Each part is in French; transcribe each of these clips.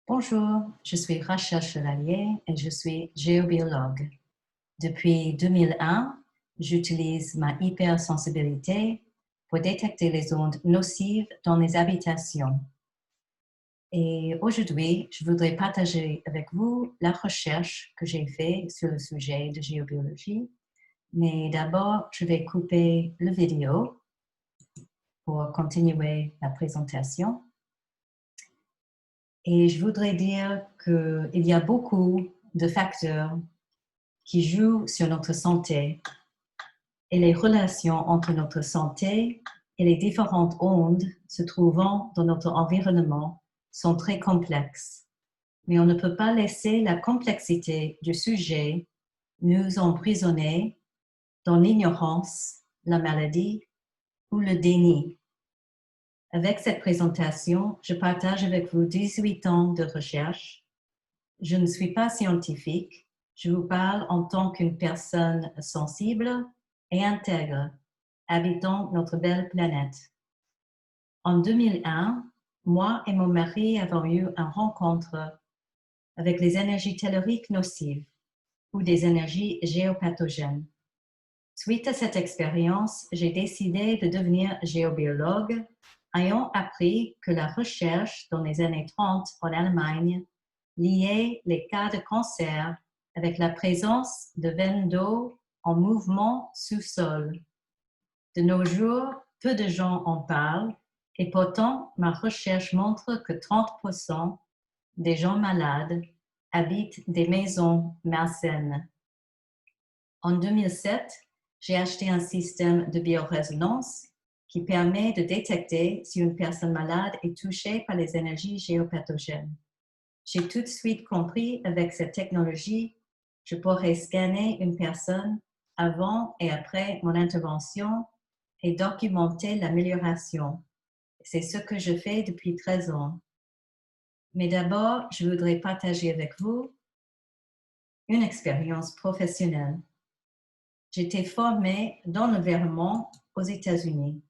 Bonjour, je suis Rachel Chevalier et je suis géobiologue. Depuis 2001, j'utilise ma hypersensibilité pour détecter les ondes nocives dans les habitations. Et aujourd'hui, je voudrais partager avec vous la recherche que j'ai faite sur le sujet de géobiologie. Mais d'abord, je vais couper la vidéo pour continuer la présentation. Et je voudrais dire qu'il y a beaucoup de facteurs qui jouent sur notre santé et les relations entre notre santé et les différentes ondes se trouvant dans notre environnement sont très complexes. Mais on ne peut pas laisser la complexité du sujet nous emprisonner dans l'ignorance, la maladie ou le déni. Avec cette présentation, je partage avec vous 18 ans de recherche. Je ne suis pas scientifique. Je vous parle en tant qu'une personne sensible et intègre, habitant notre belle planète. En 2001, moi et mon mari avons eu une rencontre avec les énergies telluriques nocives ou des énergies géopathogènes. Suite à cette expérience, j'ai décidé de devenir géobiologue, ayant appris que la recherche dans les années 30 en Allemagne liait les cas de cancer avec la présence de veines d'eau en mouvement sous-sol. De nos jours, peu de gens en parlent et pourtant, ma recherche montre que 30% des gens malades habitent des maisons malsaines. En 2007, j'ai acheté un système de biorésonance qui permet de détecter si une personne malade est touchée par les énergies géopathogènes. J'ai tout de suite compris avec cette technologie, je pourrais scanner une personne avant et après mon intervention et documenter l'amélioration. C'est ce que je fais depuis 13 ans. Mais d'abord, je voudrais partager avec vous une expérience professionnelle. J'étais formée dans l'environnement aux États-Unis.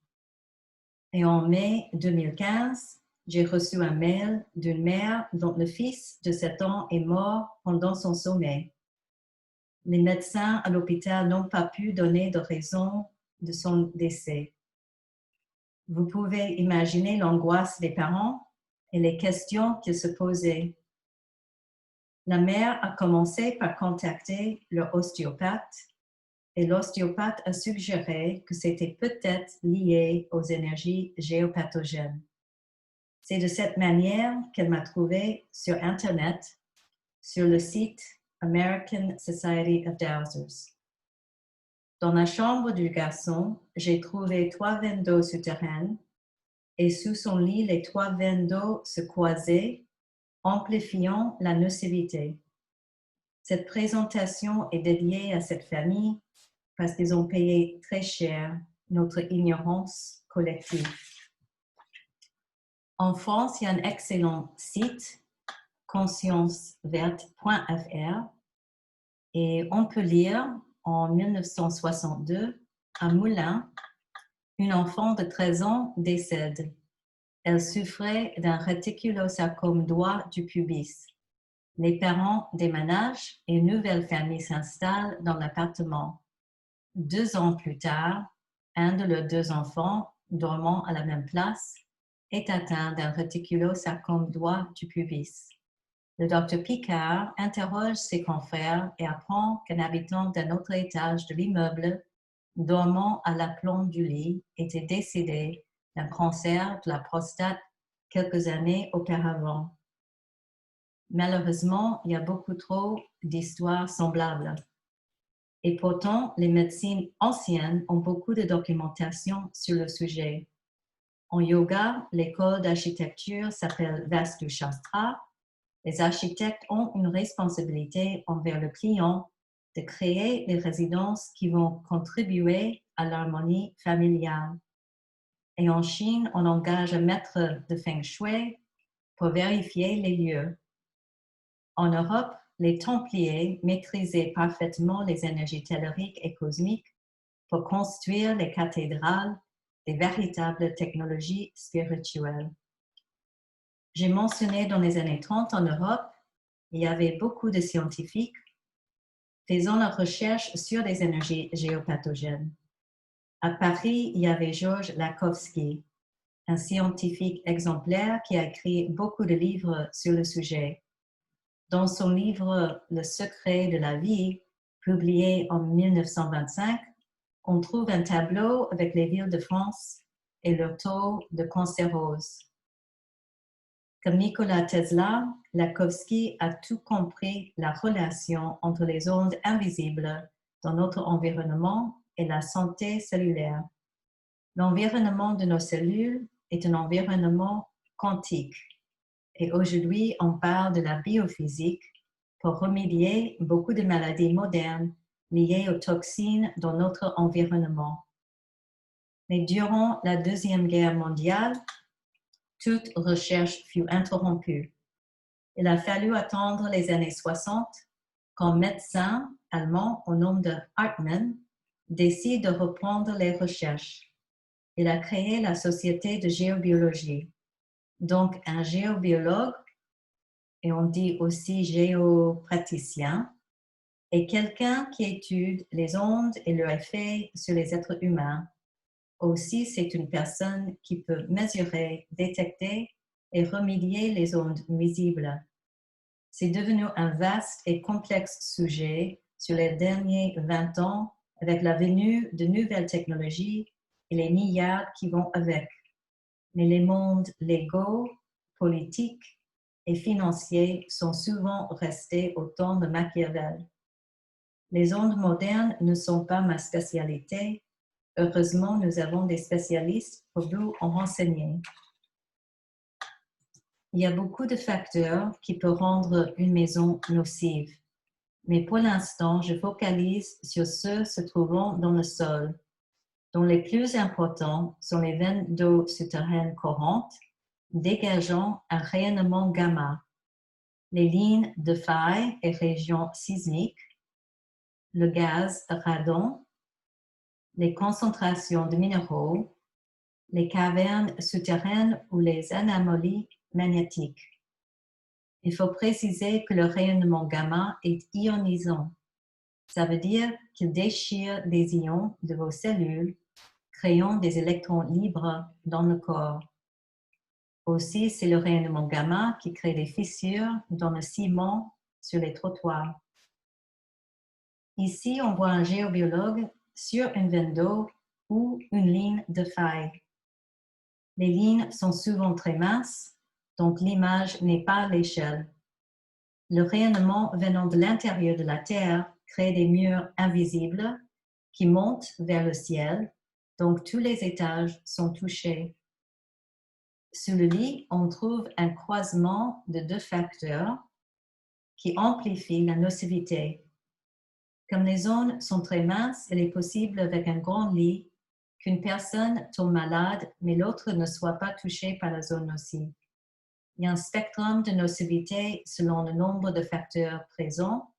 Et en mai 2015, j'ai reçu un mail d'une mère dont le fils de 7 ans est mort pendant son sommeil. Les médecins à l'hôpital n'ont pas pu donner de raison de son décès. Vous pouvez imaginer l'angoisse des parents et les questions qu'ils se posaient. La mère a commencé par contacter leur ostéopathe et l'ostéopathe a suggéré que c'était peut-être lié aux énergies géopathogènes. C'est de cette manière qu'elle m'a trouvée sur Internet, sur le site American Society of Dowsers. Dans la chambre du garçon, j'ai trouvé 3 veines d'eau souterraines et sous son lit, les 3 veines d'eau se croisaient, amplifiant la nocivité. Cette présentation est dédiée à cette famille parce qu'ils ont payé très cher notre ignorance collective. En France, il y a un excellent site, conscienceverte.fr, et on peut lire en 1962, à Moulins, une enfant de 13 ans décède. Elle souffrait d'un réticulosarcome droit du pubis. Les parents déménagent et une nouvelle famille s'installe dans l'appartement. 2 ans plus tard, un de leurs 2 enfants, dormant à la même place, est atteint d'un réticulosarcome droit du pubis. Le docteur Picard interroge ses confrères et apprend qu'un habitant d'un autre étage de l'immeuble, dormant à l'aplomb du lit, était décédé d'un cancer de la prostate quelques années auparavant. Malheureusement, il y a beaucoup trop d'histoires semblables. Et pourtant, les médecines anciennes ont beaucoup de documentation sur le sujet. En yoga, l'école d'architecture s'appelle Vastu Shastra. Les architectes ont une responsabilité envers le client de créer les résidences qui vont contribuer à l'harmonie familiale. Et en Chine, on engage un maître de Feng Shui pour vérifier les lieux. En Europe, les Templiers maîtrisaient parfaitement les énergies telluriques et cosmiques pour construire les cathédrales des véritables technologies spirituelles. J'ai mentionné dans les années 30 en Europe, il y avait beaucoup de scientifiques faisant la recherche sur les énergies géopathogènes. À Paris, il y avait Georges Lakhovsky, un scientifique exemplaire qui a écrit beaucoup de livres sur le sujet. Dans son livre Le secret de la vie, publié en 1925, on trouve un tableau avec les villes de France et leur taux de cancérose. Comme Nikola Tesla, Lakhovsky a tout compris la relation entre les ondes invisibles dans notre environnement et la santé cellulaire. L'environnement de nos cellules est un environnement quantique et aujourd'hui on parle de la biophysique pour remédier beaucoup de maladies modernes liées aux toxines dans notre environnement. Mais durant la Deuxième Guerre mondiale, toute recherche fut interrompue. Il a fallu attendre les années 60 qu'un médecin allemand au nom de Hartmann décide de reprendre les recherches. Il a créé la Société de géobiologie. Donc, un géobiologue, et on dit aussi géopraticien, est quelqu'un qui étudie les ondes et leur effet sur les êtres humains. Aussi, c'est une personne qui peut mesurer, détecter et remédier les ondes visibles. C'est devenu un vaste et complexe sujet sur les derniers 20 ans avec la venue de nouvelles technologies et les milliards qui vont avec. Mais les mondes légaux, politiques et financiers sont souvent restés au temps de Machiavel. Les ondes modernes ne sont pas ma spécialité. Heureusement, nous avons des spécialistes pour vous en renseigner. Il y a beaucoup de facteurs qui peuvent rendre une maison nocive, mais pour l'instant, je focalise sur ceux se trouvant dans le sol, dont les plus importants sont les veines d'eau souterraines courantes, dégageant un rayonnement gamma, les lignes de faille et régions sismiques, le gaz radon, les concentrations de minéraux, les cavernes souterraines ou les anomalies magnétiques. Il faut préciser que le rayonnement gamma est ionisant. Ça veut dire qu'il déchire des ions de vos cellules, créant des électrons libres dans le corps. Aussi, c'est le rayonnement gamma qui crée des fissures dans le ciment sur les trottoirs. Ici, on voit un géobiologue sur une veine d'eau ou une ligne de faille. Les lignes sont souvent très minces, donc l'image n'est pas à l'échelle. Le rayonnement venant de l'intérieur de la Terre crée des murs invisibles qui montent vers le ciel, donc tous les étages sont touchés. Sous le lit, on trouve un croisement de deux facteurs qui amplifient la nocivité. Comme les zones sont très minces, il est possible avec un grand lit qu'une personne tombe malade, mais l'autre ne soit pas touché par la zone nocive. Il y a un spectrum de nocivité selon le nombre de facteurs présents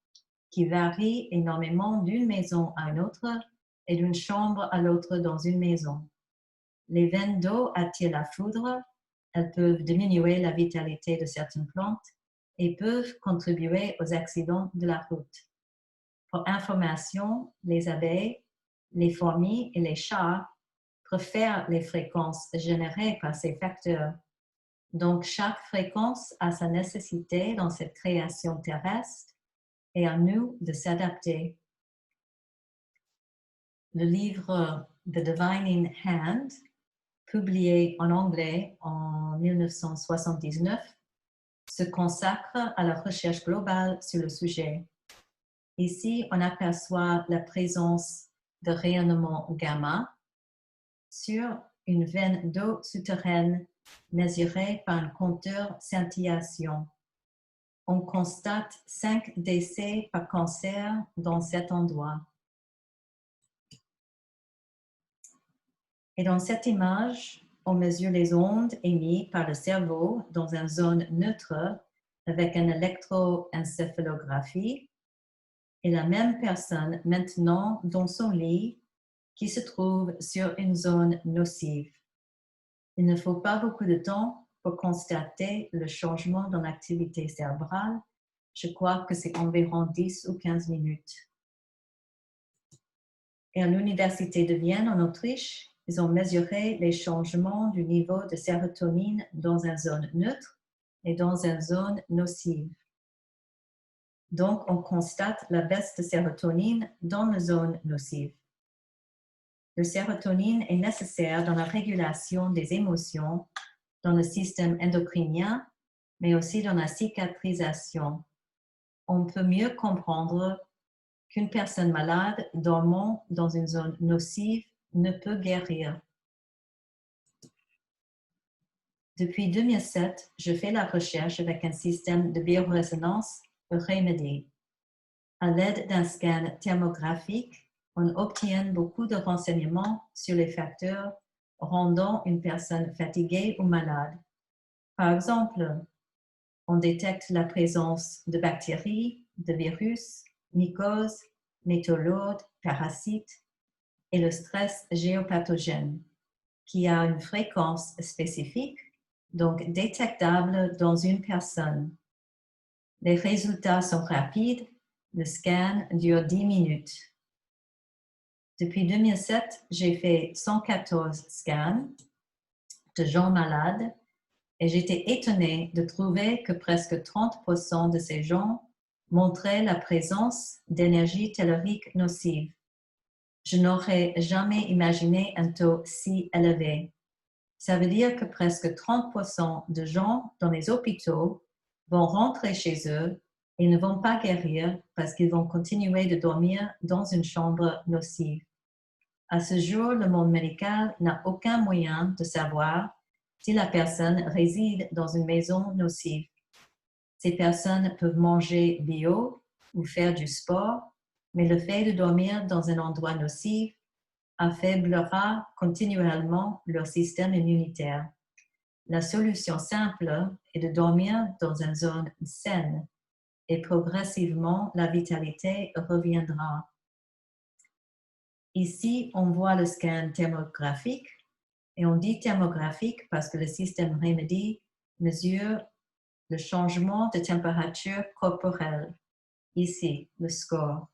qui varie énormément d'une maison à une autre et d'une chambre à l'autre dans une maison. Les veines d'eau attirent la foudre, elles peuvent diminuer la vitalité de certaines plantes et peuvent contribuer aux accidents de la route. Pour information, les abeilles, les fourmis et les chats préfèrent les fréquences générées par ces facteurs. Donc, chaque fréquence a sa nécessité dans cette création terrestre et à nous de s'adapter. Le livre The Divining Hand, publié en anglais en 1979, se consacre à la recherche globale sur le sujet. Ici, on aperçoit la présence de rayonnement gamma sur une veine d'eau souterraine mesurée par un compteur scintillation. On constate 5 décès par cancer dans cet endroit. Et dans cette image, on mesure les ondes émises par le cerveau dans une zone neutre avec une électroencéphalographie et la même personne maintenant dans son lit qui se trouve sur une zone nocive. Il ne faut pas beaucoup de temps pour constater le changement dans l'activité cérébrale. Je crois que c'est environ 10 ou 15 minutes. Et à l'Université de Vienne, en Autriche, ils ont mesuré les changements du niveau de sérotonine dans une zone neutre et dans une zone nocive. Donc, on constate la baisse de sérotonine dans la zone nocive. Le sérotonine est nécessaire dans la régulation des émotions, dans le système endocrinien, mais aussi dans la cicatrisation. On peut mieux comprendre qu'une personne malade dormant dans une zone nocive ne peut guérir. Depuis 2007, je fais la recherche avec un système de biorésonance Remedy. À l'aide d'un scan thermographique, on obtient beaucoup de renseignements sur les facteurs rendant une personne fatiguée ou malade. Par exemple, on détecte la présence de bactéries, de virus, mycoses, métaux lourds, parasites et le stress géopathogène, qui a une fréquence spécifique, donc détectable dans une personne. Les résultats sont rapides, le scan dure 10 minutes. Depuis 2007, j'ai fait 114 scans de gens malades et j'étais étonnée de trouver que presque 30% de ces gens montraient la présence d'énergie tellurique nocive. Je n'aurais jamais imaginé un taux si élevé. Ça veut dire que presque 30% de gens dans les hôpitaux vont rentrer chez eux et ne vont pas guérir parce qu'ils vont continuer de dormir dans une chambre nocive. À ce jour, le monde médical n'a aucun moyen de savoir si la personne réside dans une maison nocive. Ces personnes peuvent manger bio ou faire du sport, mais le fait de dormir dans un endroit nocif affaiblira continuellement leur système immunitaire. La solution simple est de dormir dans une zone saine et progressivement la vitalité reviendra. Ici, on voit le scan thermographique et on dit thermographique parce que le système Remedy mesure le changement de température corporelle. Ici, le score.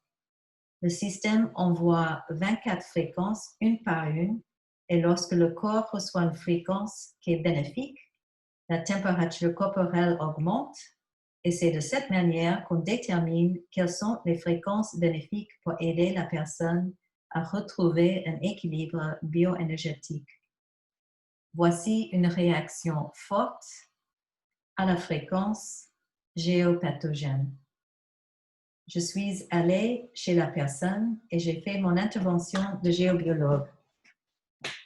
Le système envoie 24 fréquences une par une et lorsque le corps reçoit une fréquence qui est bénéfique, la température corporelle augmente et c'est de cette manière qu'on détermine quelles sont les fréquences bénéfiques pour aider la personne à retrouver un équilibre bioénergétique. Voici une réaction forte à la fréquence géopathogène. Je suis allée chez la personne et j'ai fait mon intervention de géobiologue.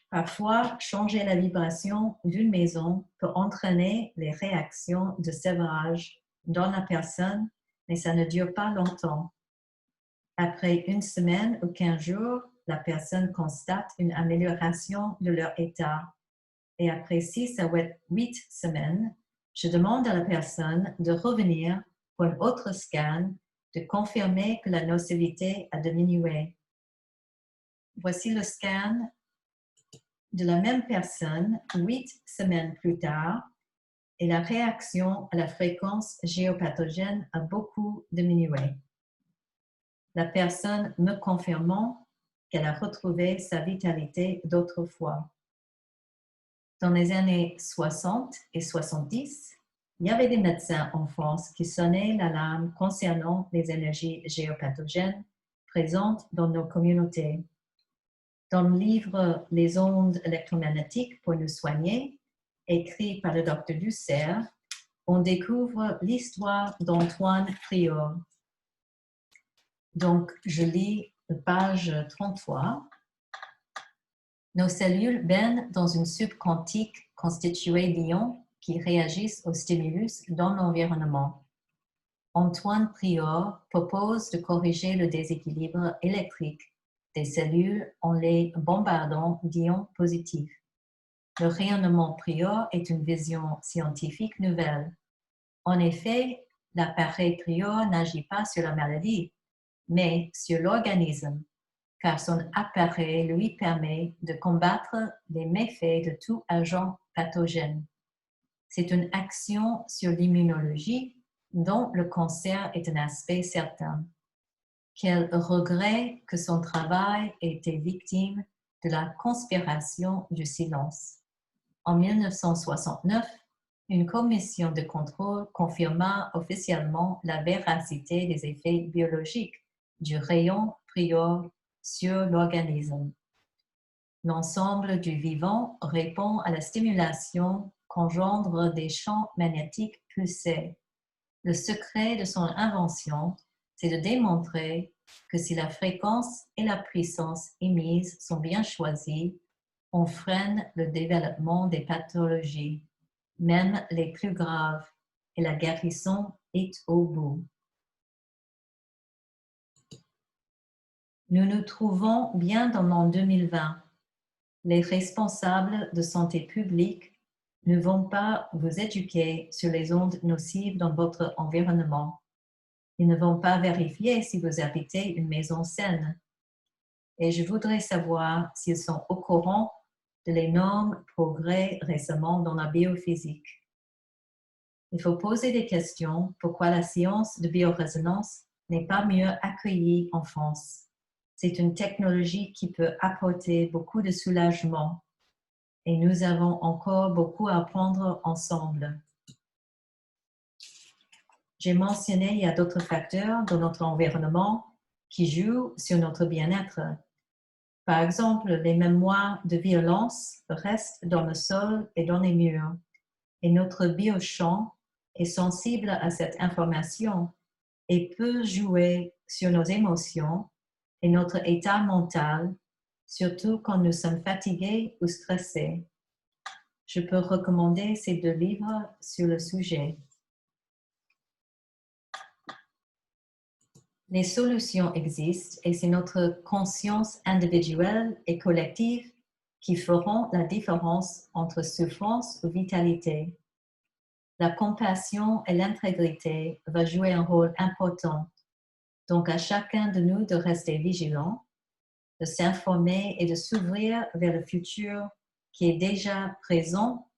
Parfois, changer la vibration d'une maison peut entraîner les réactions de sévrage dans la personne, mais ça ne dure pas longtemps. Après une semaine ou 15 jours, la personne constate une amélioration de leur état. Et après 6 à 8 semaines, je demande à la personne de revenir pour un autre scan, de confirmer que la nocivité a diminué. Voici le scan de la même personne 8 semaines plus tard et la réaction à la fréquence géopathogène a beaucoup diminué. La personne me confirmant qu'elle a retrouvé sa vitalité d'autrefois. Dans les années 60 et 70, il y avait des médecins en France qui sonnaient l'alarme concernant les énergies géopathogènes présentes dans nos communautés. Dans le livre « Les ondes électromagnétiques pour nous soigner », écrit par le Dr Dussert, on découvre l'histoire d'Antoine Prior. Donc, je lis page 33. Nos cellules baignent dans une soupe quantique constituée d'ions qui réagissent aux stimulus dans l'environnement. Antoine Prior propose de corriger le déséquilibre électrique des cellules en les bombardant d'ions positifs. Le rayonnement Prior est une vision scientifique nouvelle. En effet, l'appareil Prior n'agit pas sur la maladie, mais sur l'organisme, car son appareil lui permet de combattre les méfaits de tout agent pathogène. C'est une action sur l'immunologie dont le cancer est un aspect certain. Quel regret que son travail ait été victime de la conspiration du silence. En 1969, une commission de contrôle confirma officiellement la véracité des effets biologiques du rayon prior sur l'organisme. L'ensemble du vivant répond à la stimulation qu'engendrent des champs magnétiques pulsés. Le secret de son invention, c'est de démontrer que si la fréquence et la puissance émises sont bien choisies, on freine le développement des pathologies, même les plus graves, et la guérison est au bout. Nous nous trouvons bien dans l'an 2020. Les responsables de santé publique ne vont pas vous éduquer sur les ondes nocives dans votre environnement. Ils ne vont pas vérifier si vous habitez une maison saine. Et je voudrais savoir s'ils sont au courant de l'énorme progrès récemment dans la biophysique. Il faut poser des questions pourquoi la science de biorésonance n'est pas mieux accueillie en France. C'est une technologie qui peut apporter beaucoup de soulagement et nous avons encore beaucoup à apprendre ensemble. J'ai mentionné il y a d'autres facteurs dans notre environnement qui jouent sur notre bien-être. Par exemple, les mémoires de violence restent dans le sol et dans les murs, et notre biochamp est sensible à cette information et peut jouer sur nos émotions et notre état mental, surtout quand nous sommes fatigués ou stressés. Je peux recommander ces 2 livres sur le sujet. Les solutions existent et c'est notre conscience individuelle et collective qui feront la différence entre souffrance ou vitalité. La compassion et l'intégrité vont jouer un rôle important. Donc, à chacun de nous de rester vigilant, de s'informer et de s'ouvrir vers le futur qui est déjà présent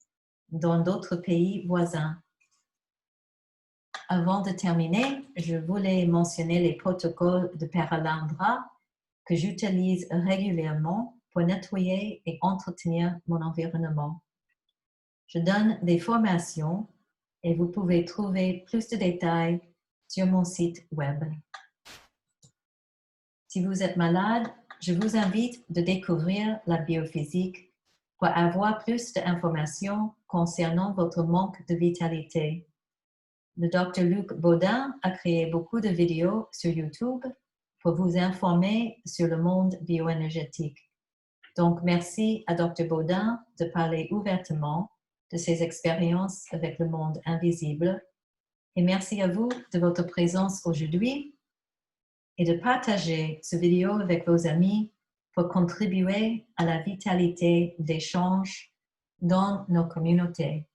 dans d'autres pays voisins. Avant de terminer, je voulais mentionner les protocoles de Perelandra que j'utilise régulièrement pour nettoyer et entretenir mon environnement. Je donne des formations et vous pouvez trouver plus de détails sur mon site web. Si vous êtes malade, je vous invite de découvrir la biophysique pour avoir plus d'informations concernant votre manque de vitalité. Le Dr. Luc Baudin a créé beaucoup de vidéos sur YouTube pour vous informer sur le monde bioénergétique. Donc, merci à Dr. Baudin de parler ouvertement de ses expériences avec le monde invisible. Et merci à vous de votre présence aujourd'hui et de partager cette vidéo avec vos amis pour contribuer à la vitalité d'échange dans nos communautés.